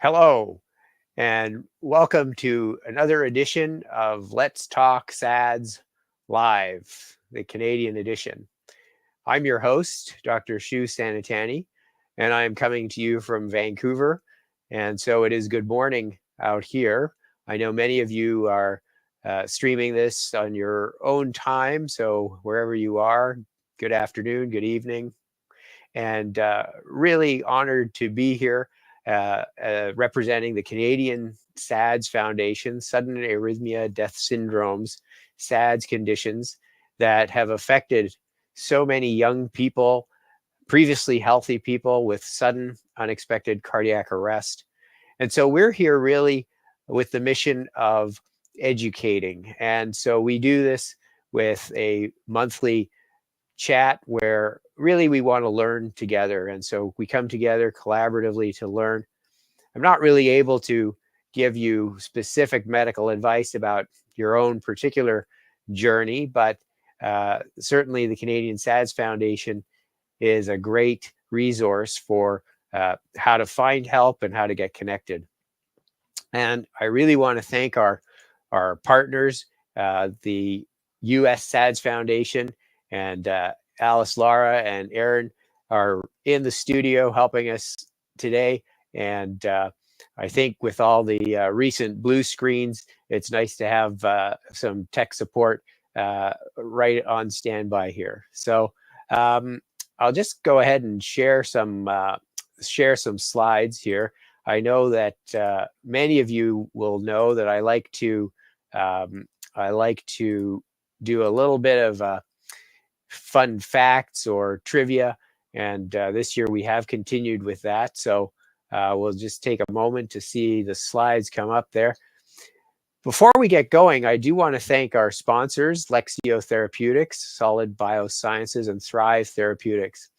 Hello, and welcome to another edition of Let's Talk SADS Live, the Canadian edition. I'm your host, Dr. Shu Sanitani, and I am coming to you from Vancouver. And so it is good morning out here. I know many of you are streaming this on your own time, so wherever you are, good afternoon, good evening, and really honored to be here representing the Canadian SADS Foundation, Sudden Arrhythmia Death Syndromes, SADS conditions that have affected so many young people, previously healthy people with sudden unexpected cardiac arrest. And so we're here really with the mission of educating. And so we do this with a monthly chat where really we want to learn together. And so we come together collaboratively to learn. I'm not really able to give you specific medical advice about your own particular journey, but certainly the Canadian SADS Foundation is a great resource for how to find help and how to get connected. And I really want to thank our partners, the US SADS Foundation, and Alice, Laura, and Aaron are in the studio helping us today. And I think with all the recent blue screens, it's nice to have some tech support right on standby here. So I'll just go ahead and share some slides here. I know that many of you will know that I like to do a little bit of fun facts or trivia, and this year we have continued with that. So we'll just take a moment to see the slides come up there. Before we get going, I do want to thank our sponsors, Lexio Therapeutics, Solid Biosciences, and Thrive Therapeutics.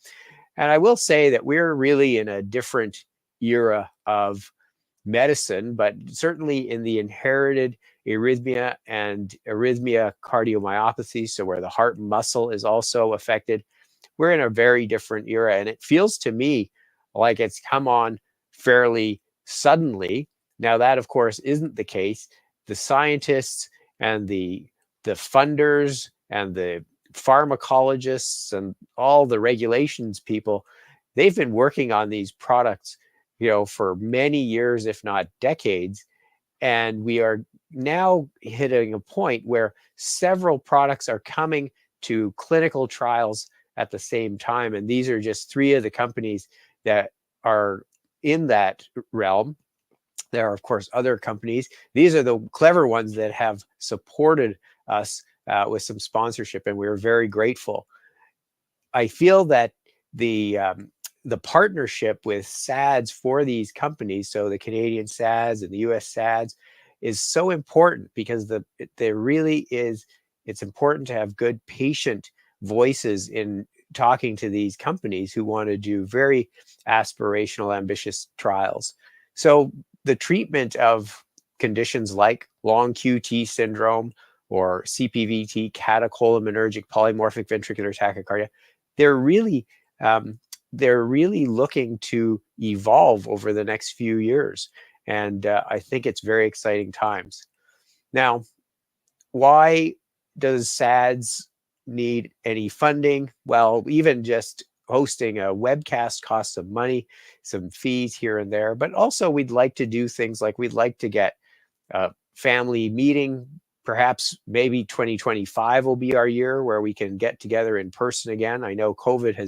And I will say that we're really in a different era of medicine, but certainly in the inherited arrhythmia and arrhythmia cardiomyopathy, so where the heart muscle is also affected, we're in a very different era. And it feels to me like it's come on fairly suddenly. Now, that, of course, isn't the case. The scientists and the funders and the pharmacologists and all the regulations people, they've been working on these products, for many years, if not decades. And we are now hitting a point where several products are coming to clinical trials at the same time. And these are just three of the companies that are in that realm. There are, of course, other companies. These are the clever ones that have supported us with some sponsorship, and we're very grateful. I feel that the partnership with SADS for these companies, so the Canadian SADS and the US SADS, is so important because there really is, it's important to have good patient voices in talking to these companies who want to do very aspirational, ambitious trials. So the treatment of conditions like long QT syndrome or CPVT, catecholaminergic polymorphic ventricular tachycardia, they're really looking to evolve over the next few years. And I think it's very exciting times. Now, why does SADS need any funding? Well, even just hosting a webcast costs some money, some fees here and there, but also we'd like to do things like we'd like to get a family meeting. Perhaps maybe 2025 will be our year where we can get together in person again. I know COVID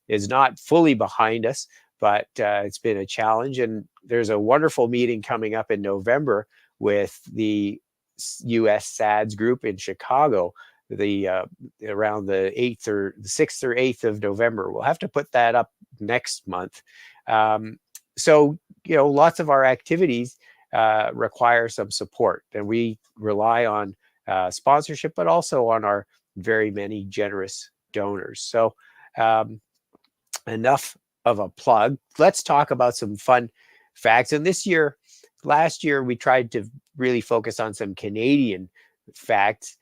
is not fully behind us, but it's been a challenge. And there's a wonderful meeting coming up in November with the US SADS group in Chicago, around the 6th or 8th of November. We'll have to put that up next month. So, lots of our activities require some support, and we rely on sponsorship, but also on our very many generous donors. So enough of a plug. Let's talk about some fun facts. And last year, we tried to really focus on some Canadian facts.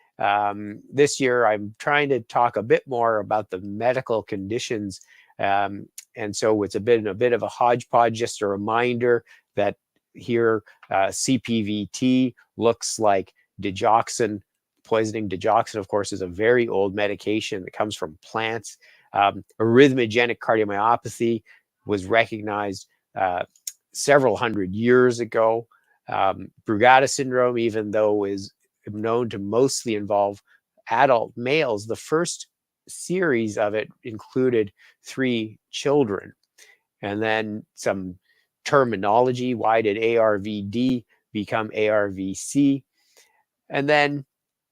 This year, I'm trying to talk a bit more about the medical conditions And so it's a bit of a hodgepodge. Just a reminder that here CPVT looks like digoxin. Poisoning digoxin, of course, is a very old medication that comes from plants. Arrhythmogenic cardiomyopathy was recognized several hundred years ago. Brugada syndrome, even though is known to mostly involve adult males, the first series of it included 3 children. And then some terminology. Why did ARVD become ARVC? And then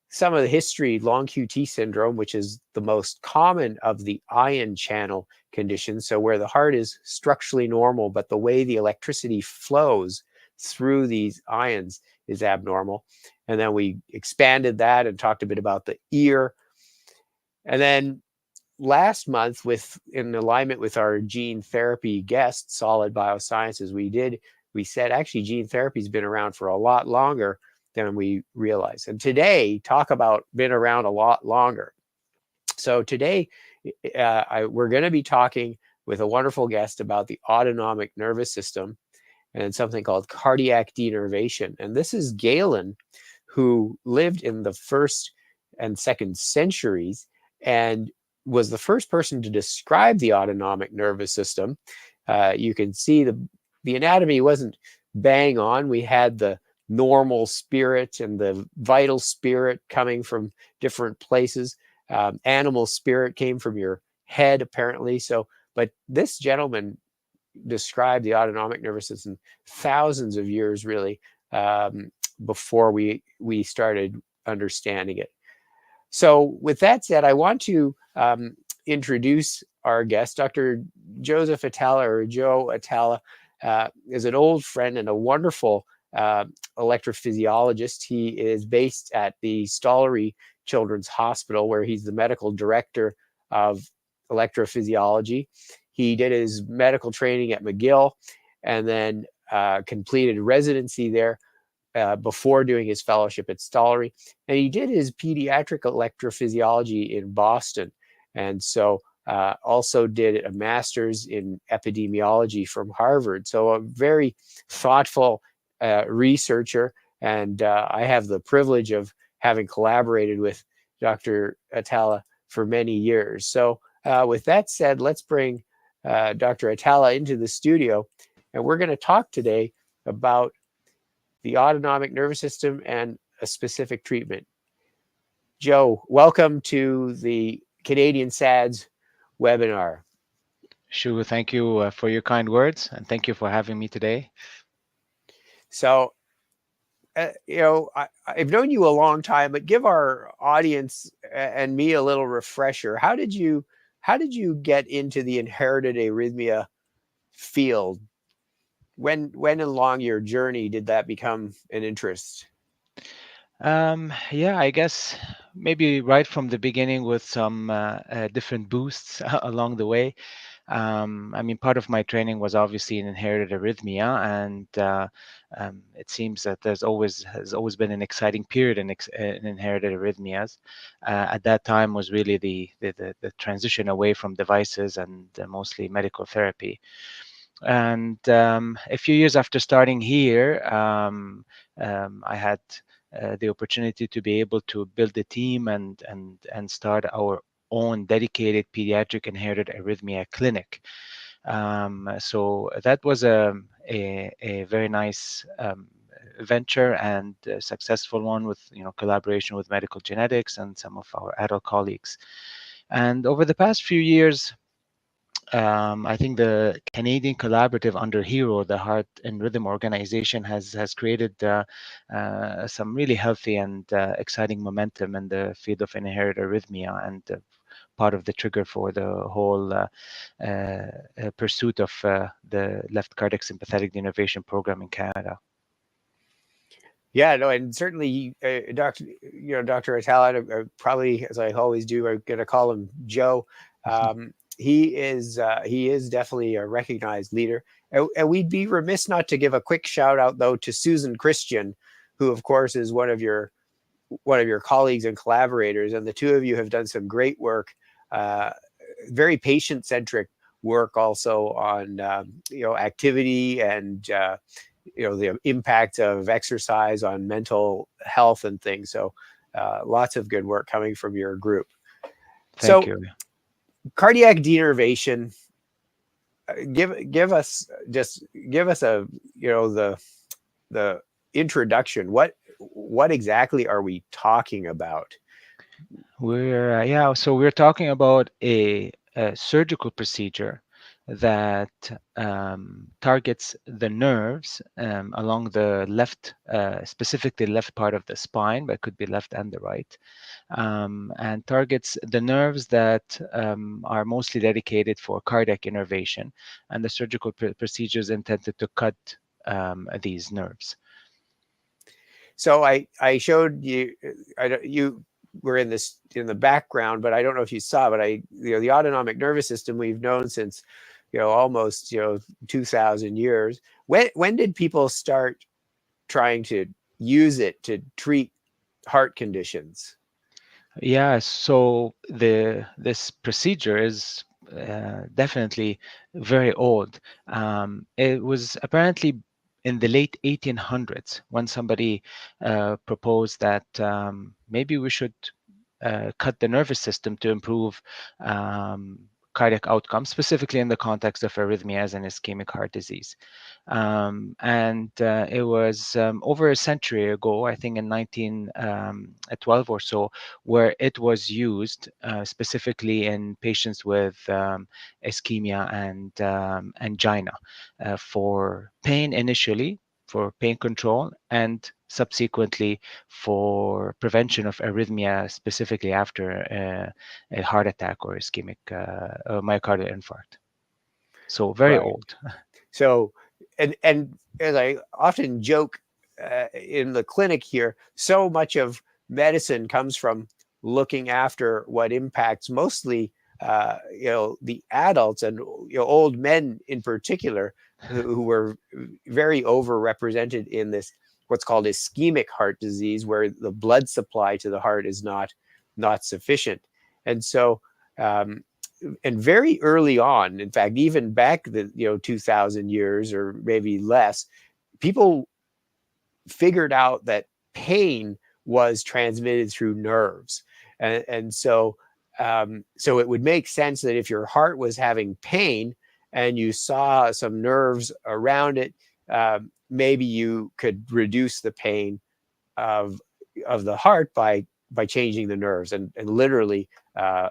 some of the history. Long QT syndrome, which is the most common of the ion channel conditions. So where the heart is structurally normal, but the way the electricity flows through these ions is abnormal. And then we expanded that and talked a bit about the ear. And then last month, in alignment with our gene therapy guest, Solid Biosciences, we said actually gene therapy has been around for a lot longer than we realize. And today, talk about been around a lot longer. So today, we're going to be talking with a wonderful guest about the autonomic nervous system and something called cardiac denervation. And this is Galen, who lived in the 1st and 2nd centuries and was the first person to describe the autonomic nervous system. You can see the anatomy wasn't bang on. We had the normal spirit and the vital spirit coming from different places. Animal spirit came from your head, apparently. So, but this gentleman described the autonomic nervous system thousands of years, really, before we started understanding it. So with that said, I want to introduce our guest. Dr. Joseph Atallah, or Joe Atallah, is an old friend and a wonderful electrophysiologist. He is based at the Stollery Children's Hospital, where he's the medical director of electrophysiology. He did his medical training at McGill and then completed residency there before doing his fellowship at Stollery. And he did his pediatric electrophysiology in Boston. And so also did a master's in epidemiology from Harvard. So a very thoughtful researcher. And I have the privilege of having collaborated with Dr. Atallah for many years. So with that said, let's bring Dr. Atallah into the studio. And we're going to talk today about the autonomic nervous system and a specific treatment. Joe, welcome to the Canadian SADS webinar. Shu, thank you for your kind words, and thank you for having me today. So, I've known you a long time, but give our audience and me a little refresher. How did you get into the inherited arrhythmia field? When along your journey did that become an interest? Yeah, I guess maybe right from the beginning with some different boosts along the way. I mean, part of my training was obviously in inherited arrhythmia, and it seems that has always been an exciting period in inherited arrhythmias. At that time was really the transition away from devices and mostly medical therapy. And a few years after starting here, I had the opportunity to be able to build a team and start our own dedicated pediatric inherited arrhythmia clinic. So that was a very nice venture and a successful one with collaboration with medical genetics and some of our adult colleagues. And over the past few years, I think the Canadian collaborative under HERO, the Heart and Rhythm Organization, has created some really healthy and exciting momentum in the field of inherited arrhythmia, and part of the trigger for the whole pursuit of the left cardiac sympathetic denervation program in Canada. Yeah, no, and certainly, Dr. Atallah, probably, as I always do, I'm going to call him Joe. He is definitely a recognized leader, and we'd be remiss not to give a quick shout out though to Susan Christian, who of course is one of your colleagues and collaborators, and the two of you have done some great work, very patient centric work also on activity and the impact of exercise on mental health and things. So lots of good work coming from your group. Thank So you. cardiac denervation, give us a the introduction. What exactly are we talking about? So we're talking about a surgical procedure that targets the nerves along the left, specifically left part of the spine, but it could be left and the right, and targets the nerves that are mostly dedicated for cardiac innervation, and the surgical procedures intended to cut these nerves. So I showed you, you were in the background, but I don't know if you saw, but the autonomic nervous system we've known since almost 2,000 years. When did people start trying to use it to treat heart conditions? Yeah, so this procedure is definitely very old. It was apparently in the late 1800s when somebody proposed that maybe we should cut the nervous system to improve cardiac outcomes, specifically in the context of arrhythmias and ischemic heart disease. And it was over a century ago, I think in 1912 or so, where it was used specifically in patients with ischemia and angina for pain initially, for pain control, and subsequently for prevention of arrhythmia, specifically after a heart attack or ischemic myocardial infarct. So very Right. old. So, and as I often joke in the clinic here, so much of medicine comes from looking after what impacts mostly, the adults and old men in particular, who were very overrepresented in this what's called ischemic heart disease, where the blood supply to the heart is not sufficient, and so. And very early on, in fact, even back 2,000 years or maybe less, people figured out that pain was transmitted through nerves, and so so it would make sense that if your heart was having pain and you saw some nerves around it, maybe you could reduce the pain of the heart by changing the nerves and literally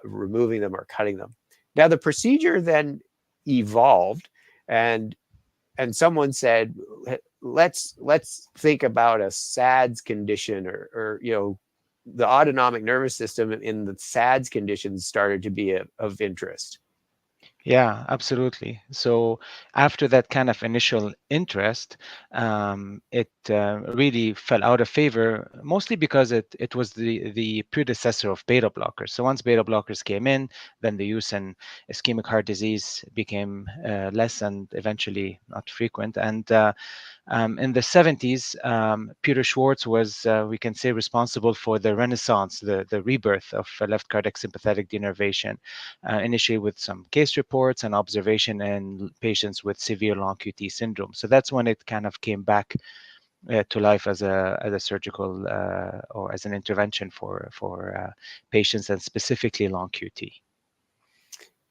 removing them or cutting them. Now the procedure then evolved, and someone said, let's think about a SADS condition, or the autonomic nervous system in the SADS conditions started to be of interest. Yeah, absolutely. So after that kind of initial interest, it really fell out of favor, mostly because it was the predecessor of beta blockers. So once beta blockers came in, then the use in ischemic heart disease became less and eventually not frequent. And in the 70s, Peter Schwartz was, we can say, responsible for the renaissance, the rebirth of left cardiac sympathetic denervation, initially with some case reports and observation in patients with severe long QT syndrome. So that's when it kind of came back to life as a surgical or as an intervention for patients, and specifically long QT.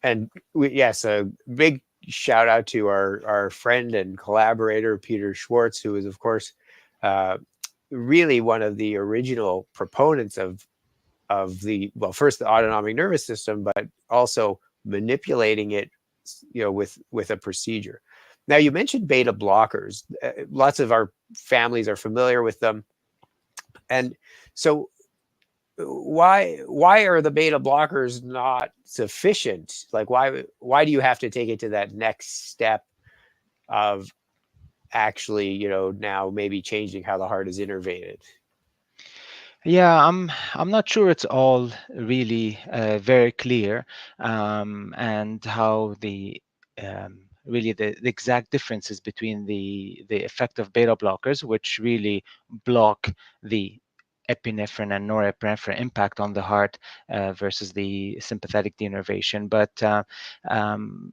And yes, a big shout out to our friend and collaborator Peter Schwartz, who is of course really one of the original proponents of the, well, first the autonomic nervous system, but also manipulating it, with a procedure. Now you mentioned beta blockers. Lots of our families are familiar with them, and so why are the beta blockers not sufficient? Like why do you have to take it to that next step of actually, now maybe changing how the heart is innervated? Yeah, I'm not sure it's all really very clear, and how really the exact differences between the effect of beta blockers, which really block the epinephrine and norepinephrine impact on the heart versus the sympathetic denervation. But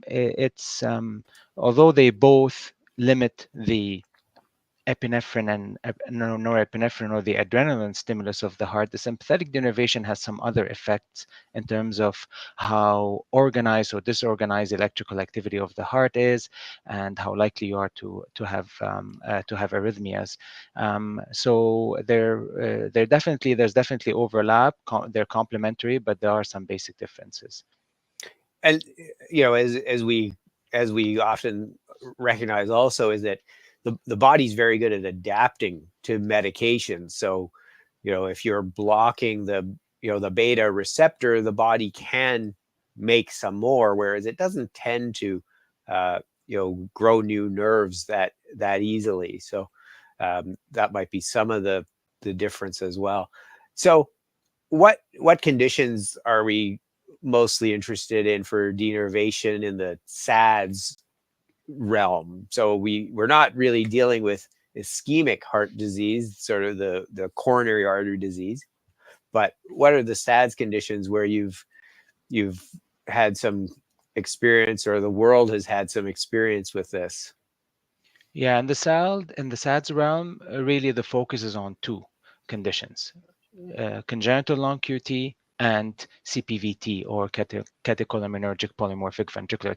it's although they both limit the epinephrine and norepinephrine or the adrenaline stimulus of the heart, the sympathetic denervation has some other effects in terms of how organized or disorganized electrical activity of the heart is, and how likely you are to have arrhythmias. So there's definitely overlap. They're complementary, but there are some basic differences. And as we often recognize also is that the body's very good at adapting to medication. So, if you're blocking the beta receptor, the body can make some more, whereas it doesn't tend to, grow new nerves that easily. So that might be some of the difference as well. So what conditions are we mostly interested in for denervation in the SADS realm? So we're not really dealing with ischemic heart disease, sort of the coronary artery disease, but what are the SADS conditions where you've had some experience, or the world has had some experience with this? Yeah, in the SADS realm, really the focus is on two conditions: congenital long QT and CPVT, or catecholaminergic polymorphic ventricular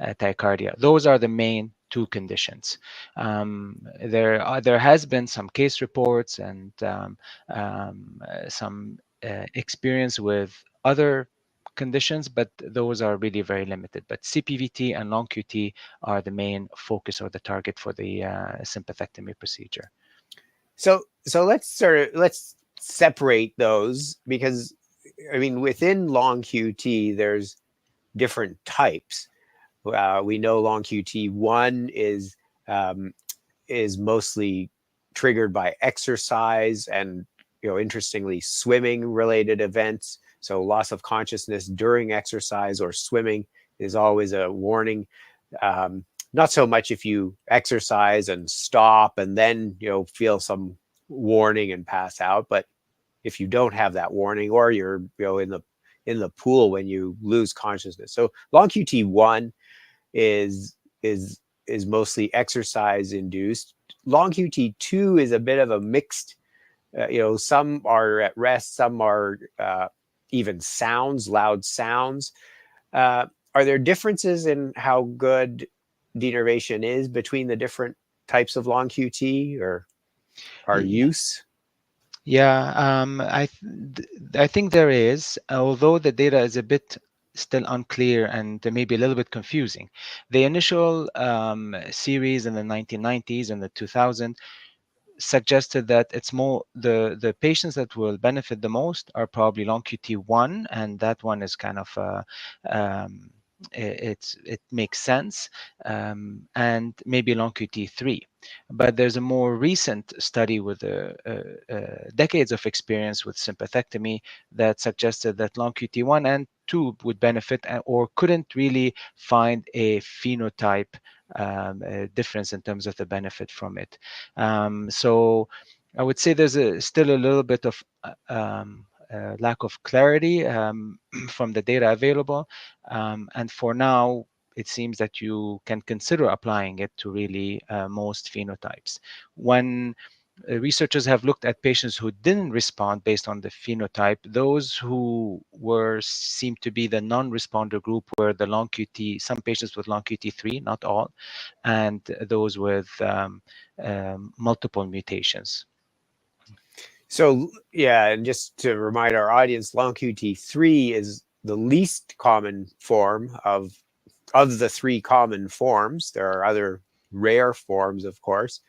tachycardia. Those are the main two conditions. There has been some case reports and some experience with other conditions, but those are really very limited. But CPVT and long QT are the main focus or the target for the sympathectomy procedure. So let's separate those, because I mean, within long QT there's different types. We know long QT1 is mostly triggered by exercise and, interestingly, swimming related events. So loss of consciousness during exercise or swimming is always a warning. Not so much if you exercise and stop and then, feel some warning and pass out, but if you don't have that warning, or you're, in the pool when you lose consciousness. So long QT1 is mostly exercise induced. Long QT2 is a bit of a mixed, some are at rest, some are even loud sounds. Are there differences in how good denervation is between the different types of long QT, or our use? Yeah, I think there is, although the data is a bit still unclear and maybe a little bit confusing. The initial series in the 1990s and the 2000s suggested that it's more the patients that will benefit the most are probably long QT1, and that one is kind of it makes sense, and maybe long QT3. But there's a more recent study with decades of experience with sympathectomy that suggested that long QT1 and 2 would benefit, or couldn't really find a phenotype difference in terms of the benefit from it. So I would say there's still a little bit of lack of clarity from the data available. And for now, it seems that you can consider applying it to really most phenotypes. When researchers have looked at patients who didn't respond based on the phenotype, those who seemed to be the non-responder group were the long QT, some patients with long QT3, not all, and those with multiple mutations. So yeah, and just to remind our audience, long QT3 is the least common form of the three common forms. There are other rare forms, of course,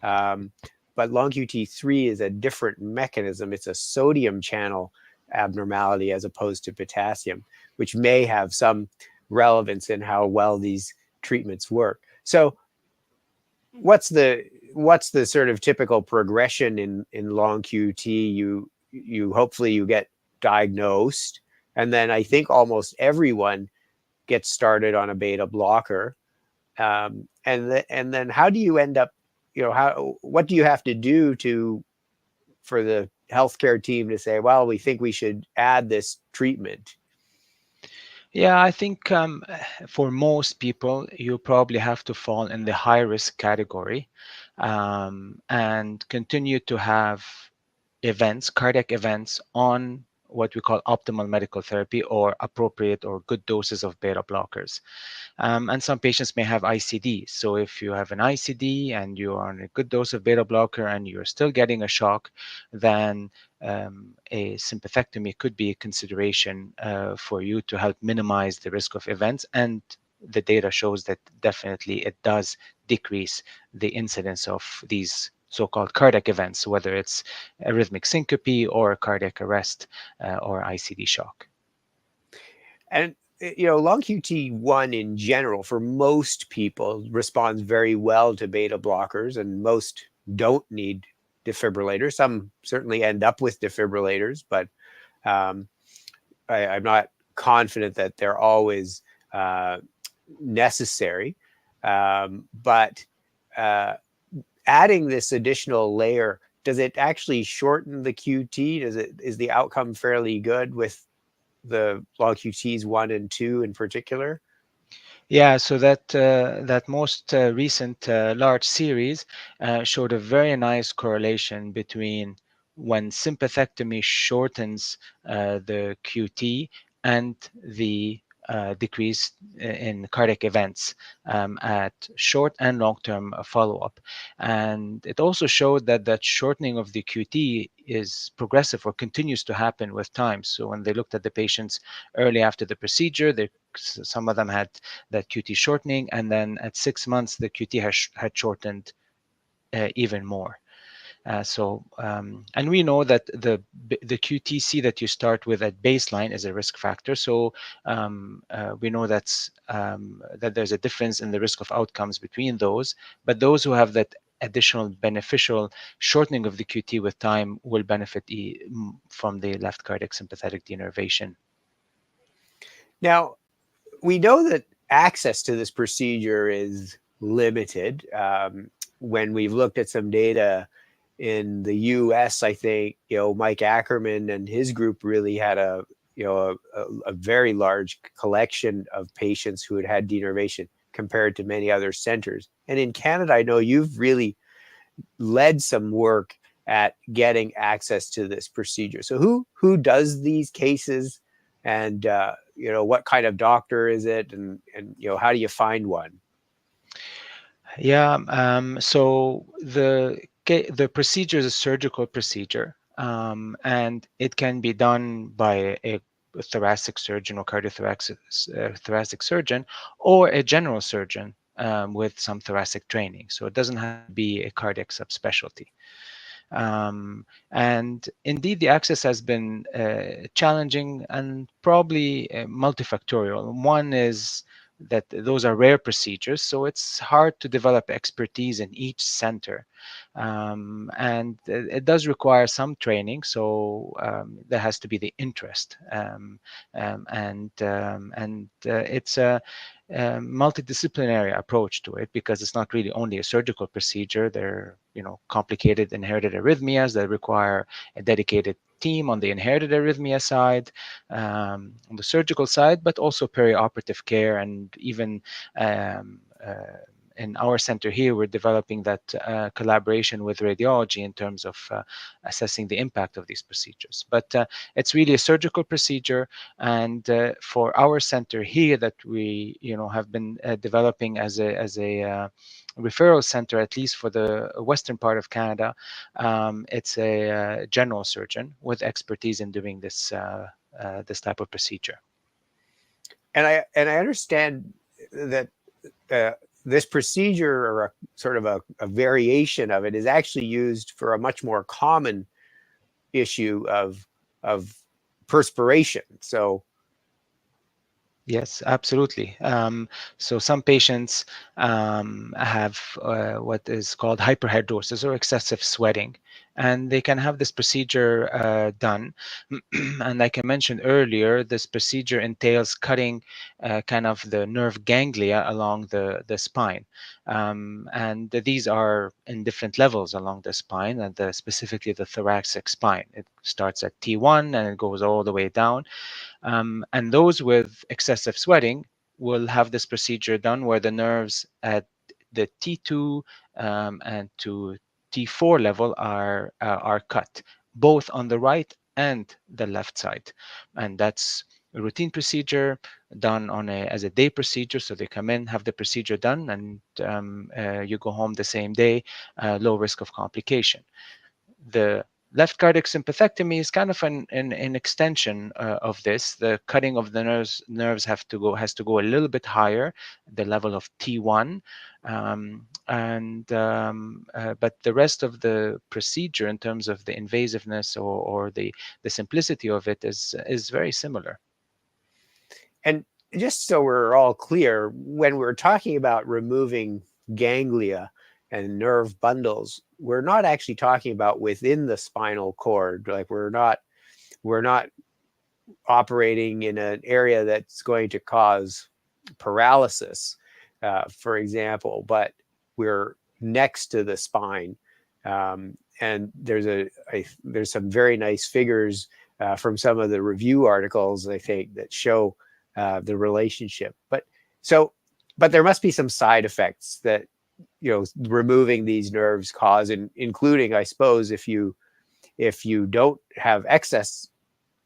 but long QT3 is a different mechanism. It's a sodium channel abnormality as opposed to potassium, which may have some relevance in how well these treatments work. So what's the sort of typical progression in long QT? You hopefully you get diagnosed, and then I think almost everyone gets started on a beta blocker, and then how do you end up, what do you have to do to for the healthcare team to say, well, we think we should add this treatment? Yeah, I think for most people, you probably have to fall in the high risk category and continue to have events, cardiac events on what we call optimal medical therapy or appropriate or good doses of beta blockers. And some patients may have ICD. So if you have an ICD and you are on a good dose of beta blocker and you're still getting a shock, then a sympathectomy could be a consideration for you to help minimize the risk of events. And the data shows that definitely it does decrease the incidence of these so-called cardiac events, whether it's arrhythmic syncope or cardiac arrest or ICD shock. And long QT1 in general for most people responds very well to beta blockers, and most don't need defibrillators. Some certainly end up with defibrillators, but I'm not confident that they're always necessary. But adding this additional layer, does it actually shorten the QT? Is the outcome fairly good with the long QTs 1 and 2 in particular? Yeah, so that most recent large series showed a very nice correlation between when sympathectomy shortens the QT and the decrease in cardiac events at short and long-term follow-up. And it also showed that that shortening of the QT is progressive or continues to happen with time. So when they looked at the patients early after the procedure, some of them had that QT shortening, and then at 6 months, the QT had shortened even more. And we know that the QTC that you start with at baseline is a risk factor. So we know that there's a difference in the risk of outcomes between those. But those who have that additional beneficial shortening of the QT with time will benefit from the left cardiac sympathetic denervation. Now, we know that access to this procedure is limited. When we've looked at some data in the US, I think, Mike Ackerman and his group really had a very large collection of patients who had had denervation compared to many other centers. And in Canada, I know you've really led some work at getting access to this procedure. So who does these cases, and what kind of doctor is it, and how do you find one? Yeah, so the procedure is a surgical procedure, and it can be done by a thoracic surgeon or cardiothoracic thoracic surgeon or a general surgeon with some thoracic training. So it doesn't have to be a cardiac subspecialty. And indeed, the access has been challenging and probably multifactorial. One is that those are rare procedures, so it's hard to develop expertise in each center. And it does require some training, so there has to be the interest. It's a multidisciplinary approach to it, because it's not really only a surgical procedure. There are complicated inherited arrhythmias that require a dedicated team on the inherited arrhythmia side, on the surgical side, but also perioperative care, and even in our center here, we're developing that collaboration with radiology in terms of assessing the impact of these procedures. But it's really a surgical procedure, and for our center here that we have been developing as a referral center, at least for the western part of Canada, it's a general surgeon with expertise in doing this this type of procedure. And I understand that this procedure, or a sort of a variation of it, is actually used for a much more common issue of perspiration. So Yes, absolutely. So some patients have what is called hyperhidrosis or excessive sweating, and they can have this procedure done. And like I mentioned earlier, this procedure entails cutting kind of the nerve ganglia along the spine. And these are in different levels along the spine, and specifically the thoracic spine. It starts at T1 and it goes all the way down. And those with excessive sweating will have this procedure done where the nerves at the T2 and to T4 level are cut, both on the right and the left side. And that's a routine procedure done as a day procedure. So they come in, have the procedure done, and you go home the same day, low risk of complication. The left cardiac sympathectomy is kind of an extension of this. The cutting of the nerves has to go a little bit higher, the level of T1, but the rest of the procedure in terms of the invasiveness or the simplicity of it is very similar. And just so we're all clear, when we're talking about removing ganglia and nerve bundles, we're not actually talking about within the spinal cord. Like we're not operating in an area that's going to cause paralysis, for example, but we're next to the spine. And there's some very nice figures from some of the review articles, I think, that show the relationship. But there must be some side effects that removing these nerves cause, including, I suppose, if you don't have excess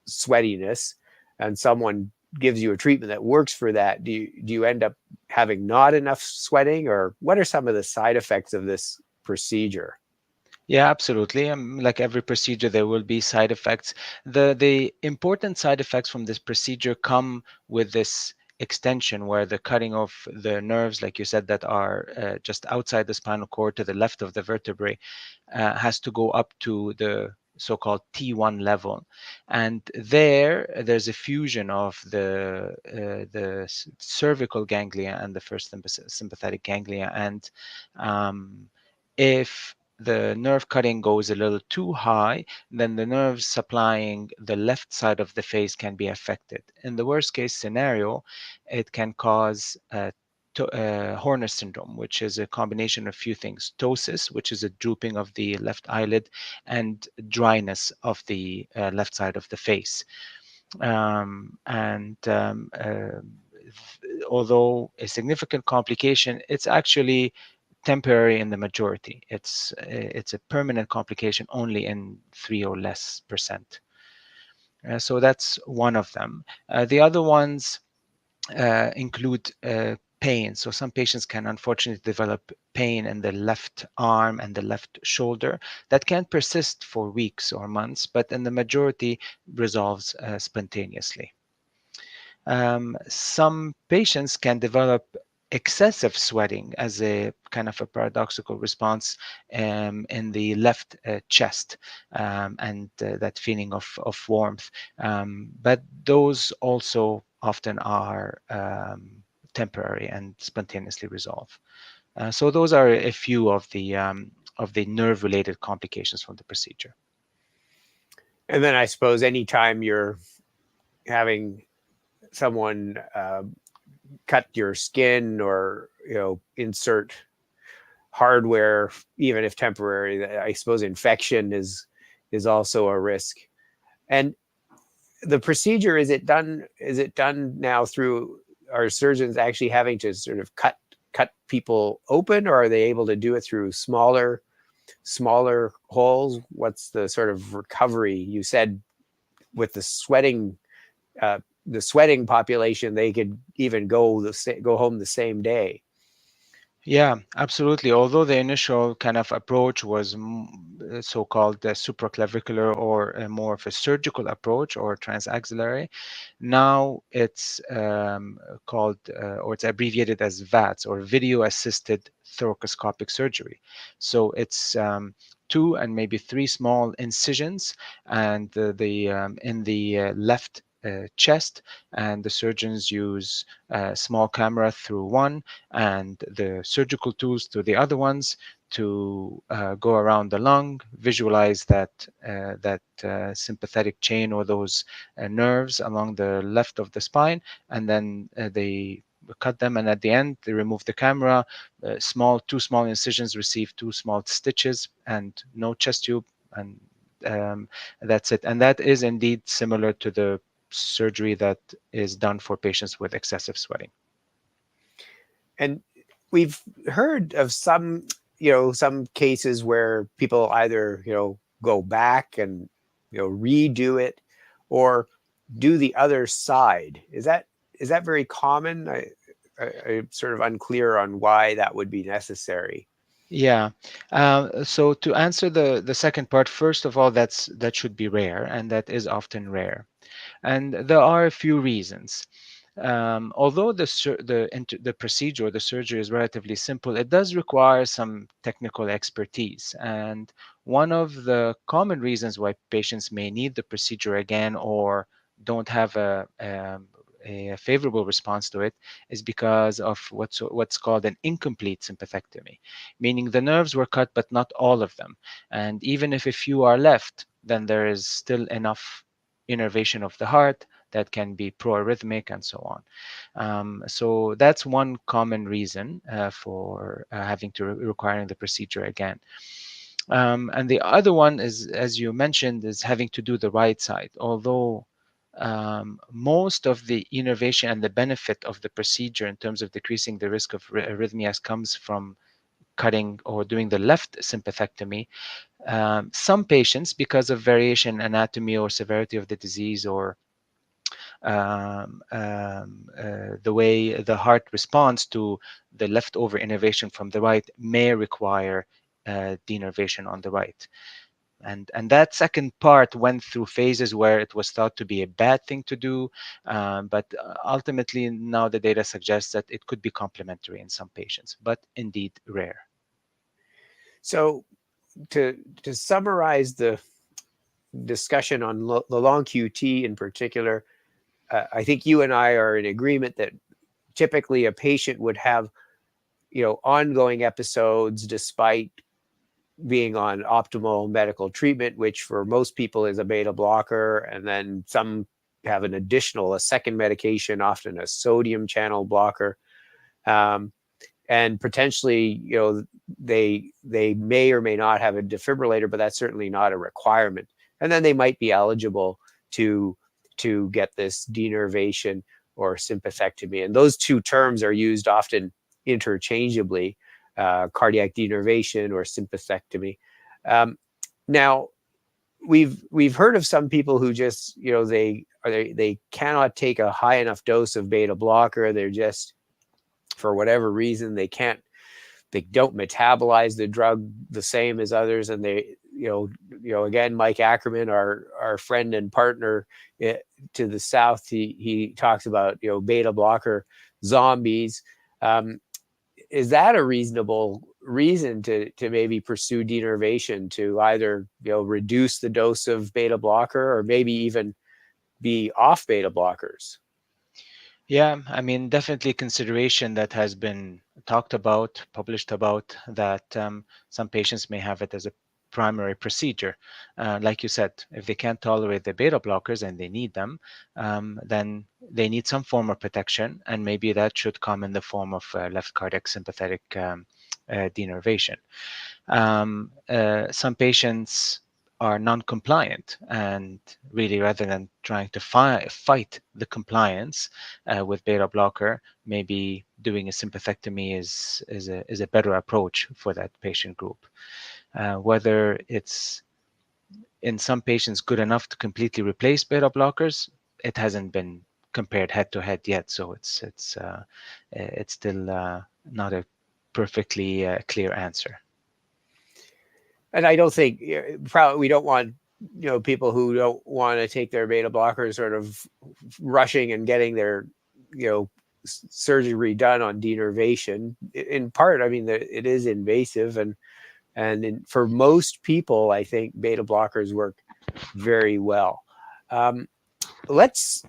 sweatiness and someone gives you a treatment that works for that, do you end up having not enough sweating, or what are some of the side effects of this procedure? Yeah, absolutely. Like every procedure, there will be side effects. The important side effects from this procedure come with this extension where the cutting of the nerves, like you said, that are just outside the spinal cord to the left of the vertebrae, has to go up to the so-called T1 level, and there's a fusion of the cervical ganglia and the first sympathetic ganglia, and if the nerve cutting goes a little too high, then the nerves supplying the left side of the face can be affected. In the worst case scenario, it can cause Horner syndrome, which is a combination of a few things: ptosis, which is a drooping of the left eyelid, and dryness of the left side of the face. Although a significant complication, it's actually temporary in the majority. It's a permanent complication only in 3 or less percent. So that's one of them. The other ones include pain. So some patients can unfortunately develop pain in the left arm and the left shoulder that can persist for weeks or months, but in the majority resolves spontaneously. Some patients can develop excessive sweating as a kind of a paradoxical response in the left chest, and that feeling of warmth. But those also often are temporary and spontaneously resolve. So those are a few of the nerve-related complications from the procedure. And then I suppose anytime you're having someone cut your skin or insert hardware, even if temporary, I suppose infection is also a risk. And the procedure, is it done now through our surgeons actually having to sort of cut people open, or are they able to do it through smaller holes? What's the sort of recovery? You said with the sweating population, they could even go home the same day. Yeah, absolutely. Although the initial kind of approach was so-called supraclavicular or more of a surgical approach or transaxillary, now it's called or it's abbreviated as VATS, or video-assisted thoracoscopic surgery. So it's 2 and maybe 3 small incisions, and in the left chest, and the surgeons use a small camera through one and the surgical tools through the other ones to go around the lung, visualize that sympathetic chain or those nerves along the left of the spine, and then they cut them, and at the end they remove the camera. Two small incisions receive 2 small stitches and no chest tube, and that's it. And that is indeed similar to the surgery that is done for patients with excessive sweating. And we've heard of some cases where people either, go back and, redo it or do the other side. Is that very common? I'm sort of unclear on why that would be necessary. Yeah. So to answer the second part, first of all, that should be rare, and that is often rare. And there are a few reasons. Although the procedure or the surgery is relatively simple, it does require some technical expertise. And one of the common reasons why patients may need the procedure again or don't have a favorable response to it is because of what's called an incomplete sympathectomy, meaning the nerves were cut, but not all of them. And even if a few are left, then there is still enough innervation of the heart that can be pro-arrhythmic and so on. So that's one common reason for having to requiring the procedure again. And the other one is, as you mentioned, is having to do the right side. Although most of the innervation and the benefit of the procedure in terms of decreasing the risk of arrhythmias comes from cutting or doing the left sympathectomy. Some patients, because of variation in anatomy or severity of the disease or the way the heart responds to the leftover innervation from the right, may require denervation on the right. And that second part went through phases where it was thought to be a bad thing to do, but ultimately now the data suggests that it could be complementary in some patients, but indeed rare. So to summarize the discussion on the long QT in particular, I think you and I are in agreement that typically a patient would have, ongoing episodes despite being on optimal medical treatment, which for most people is a beta blocker. And then some have a second medication, often a sodium channel blocker. And potentially, they may or may not have a defibrillator, but that's certainly not a requirement. And then they might be eligible to get this denervation or sympathectomy. And those two terms are used often interchangeably, cardiac denervation or sympathectomy. Now, we've heard of some people who just, they cannot take a high enough dose of beta blocker. They're just, for whatever reason, they don't metabolize the drug the same as others. And they, again, Mike Ackerman, our friend and partner to the south, he talks about, beta blocker zombies. Is that a reasonable reason to maybe pursue denervation, to either, reduce the dose of beta blocker or maybe even be off beta blockers? Yeah, I mean, definitely consideration that has been talked about, published about, that some patients may have it as a primary procedure. Like you said, if they can't tolerate the beta blockers and they need them, then they need some form of protection, and maybe that should come in the form of left cardiac sympathetic denervation. Some patients are non-compliant, and really, rather than trying to fight the compliance with beta blocker, maybe doing a sympathectomy is a better approach for that patient group. Whether it's in some patients good enough to completely replace beta blockers, it hasn't been compared head to head yet, so it's still not a perfectly clear answer. And I don't think, probably we don't want, people who don't want to take their beta blockers sort of rushing and getting their, surgery done on denervation. In part, I mean, it is invasive, and for most people, I think beta blockers work very well. let's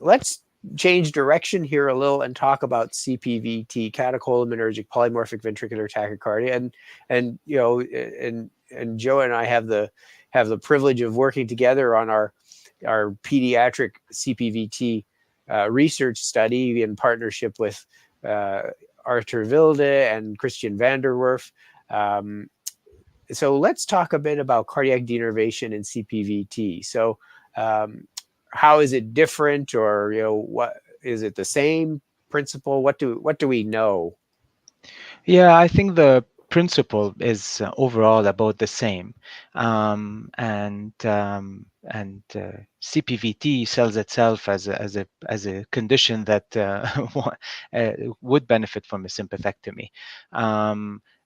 change direction here a little and talk about CPVT, catecholaminergic polymorphic ventricular tachycardia, and you know, and Joe and I have the privilege of working together on our pediatric CPVT research study in partnership with Arthur Wilde and Christian van der Werf. So let's talk a bit about cardiac denervation and CPVT. So how is it different, or you know, what is it the same principle? What do we know? Yeah, I think the principle is overall about the same, and CPVT sells itself as a condition that would benefit from a sympathectomy.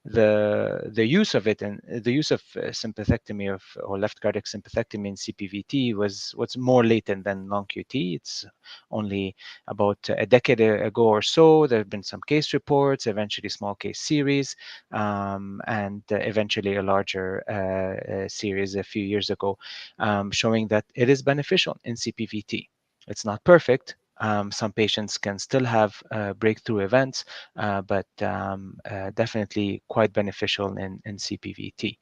The use of it, and the use of sympathectomy or left cardiac sympathectomy in CPVT was more latent than long QT. It's only about a decade ago or so. There have been some case reports, eventually small case series, and eventually a larger series a few years ago, showing that it is beneficial in CPVT. It's not perfect. Some patients can still have breakthrough events, but definitely quite beneficial in CPVT.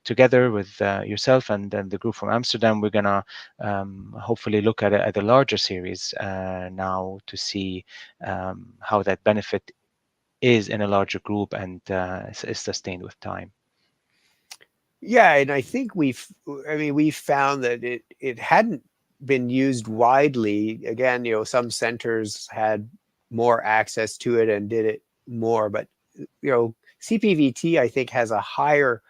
Together with yourself and the group from Amsterdam, we're gonna hopefully look at a larger series now to see how that benefit is in a larger group and is sustained with time. Yeah, and I think we've found that it hadn't been used widely. Again, you know, some centers had more access to it and did it more, but you know, CPVT I think has a higher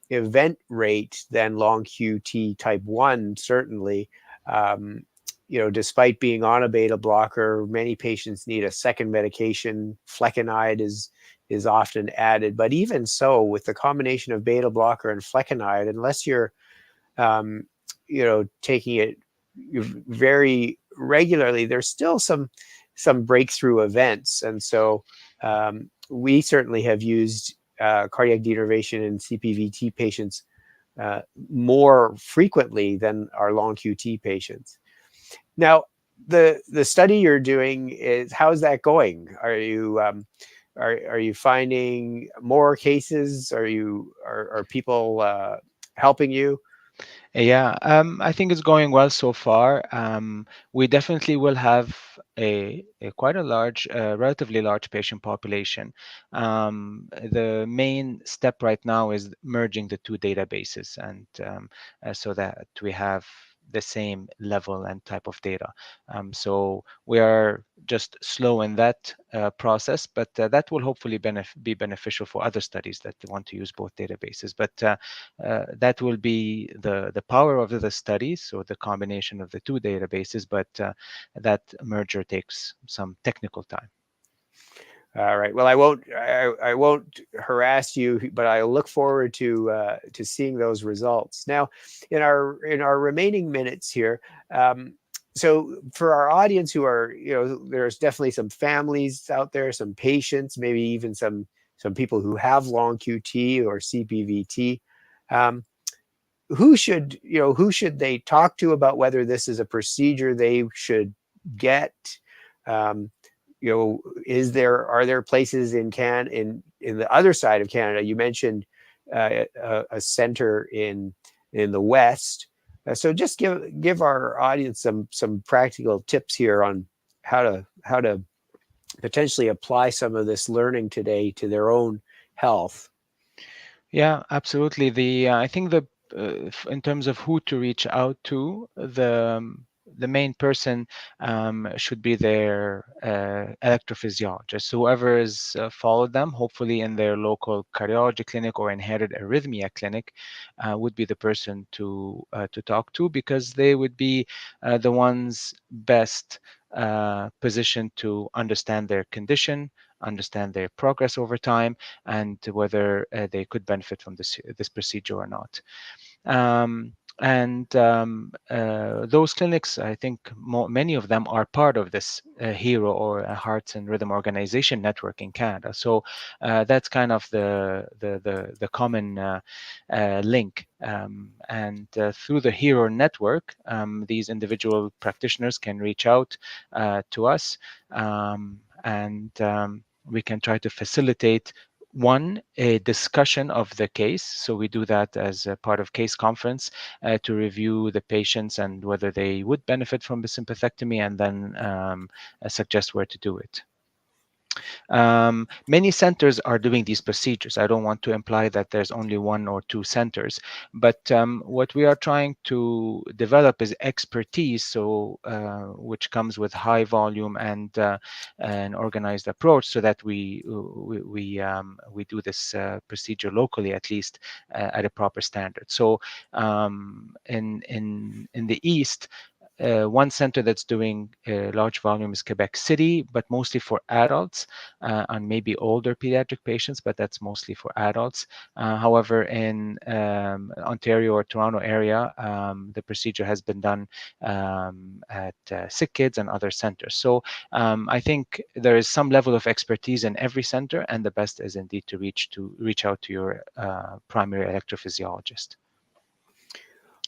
event rate than long QT type 1, certainly. You know, despite being on a beta blocker, many patients need a second medication. Flecainide is often added, but even so, with the combination of beta blocker and flecainide, unless you're you know, taking it very regularly, there's still some breakthrough events. And so we certainly have used cardiac denervation in CPVT patients more frequently than our long QT patients. Now, the study you're doing is, how's that going? Are you are you finding more cases? Are people helping you? Yeah, I think it's going well so far. We definitely will have a quite a large, relatively large patient population. The main step right now is merging the two databases, and so that we have the same level and type of data. So we are just slow in that process, but that will hopefully be beneficial for other studies that want to use both databases. But that will be the power of the study, so the combination of the two databases, but that merger takes some technical time. All right. Well, I won't harass you, but I look forward to seeing those results. Now, in our remaining minutes here, so for our audience who are, you know, there's definitely some families out there, some patients, maybe even some people who have long QT or CPVT. Who should they talk to about whether this is a procedure they should get? Um, you know, are there places in the other side of Canada? You mentioned a center in the West. So just give our audience some practical tips here on how to potentially apply some of this learning today to their own health. Yeah, absolutely. I think in terms of who to reach out to, the main person should be their electrophysiologist. Whoever has followed them, hopefully in their local cardiology clinic or inherited arrhythmia clinic, would be the person to talk to, because they would be the ones best positioned to understand their condition, understand their progress over time, and whether they could benefit from this procedure or not. And those clinics, I think many of them are part of this HERO, or a Hearts and Rhythm Organization network in Canada. So that's kind of the common link. And through the HERO network, these individual practitioners can reach out to us, and we can try to facilitate a discussion of the case. So we do that as a part of case conference to review the patients and whether they would benefit from the sympathectomy, and then suggest where to do it. Many centers are doing these procedures. I don't want to imply that there's only one or two centers, but what we are trying to develop is expertise, so which comes with high volume and an organized approach, so that we do this procedure locally, at least at a proper standard. So in the East, one center that's doing large volume is Quebec City, but mostly for adults and maybe older pediatric patients, but that's mostly for adults. However, in Ontario or Toronto area, the procedure has been done at Sick Kids and other centers. So I think there is some level of expertise in every center, and the best is indeed to reach out to your primary electrophysiologist.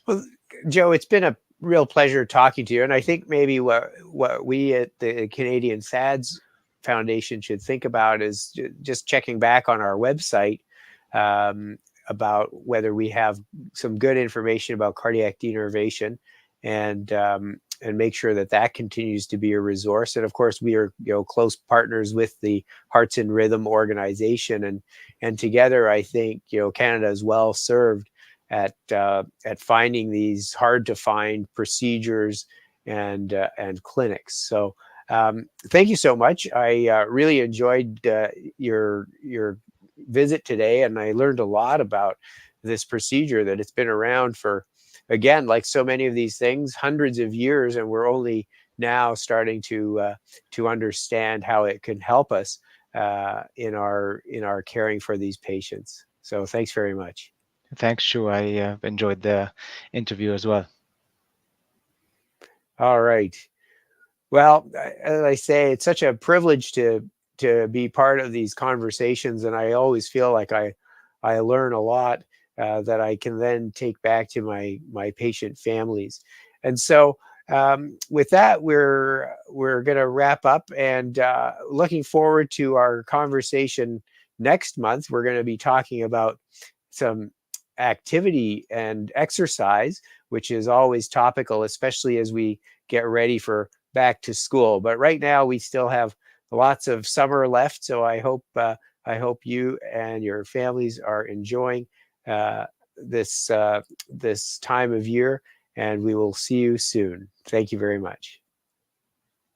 Well, Joe, it's been a real pleasure talking to you. And I think maybe what we at the Canadian SADS Foundation should think about is just checking back on our website about whether we have some good information about cardiac denervation, and make sure that that continues to be a resource. And of course, we are close partners with the Hearts and Rhythm organization, and together, I think Canada is well served at finding these hard to find procedures and clinics. So thank you so much. I really enjoyed your visit today, and I learned a lot about this procedure, that it's been around for, again, like so many of these things, hundreds of years, and we're only now starting to understand how it can help us in our caring for these patients. So thanks very much. Thanks, Shu. I enjoyed the interview as well. All right. Well, as I say, it's such a privilege to be part of these conversations, and I always feel like I learn a lot that I can then take back to my patient families. And so with that, we're going to wrap up, and looking forward to our conversation next month. We're going to be talking about some activity and exercise, which is always topical, especially as we get ready for back to school. But right now we still have lots of summer left, so I hope you and your families are enjoying this time of year, and we will see you soon. Thank you very much.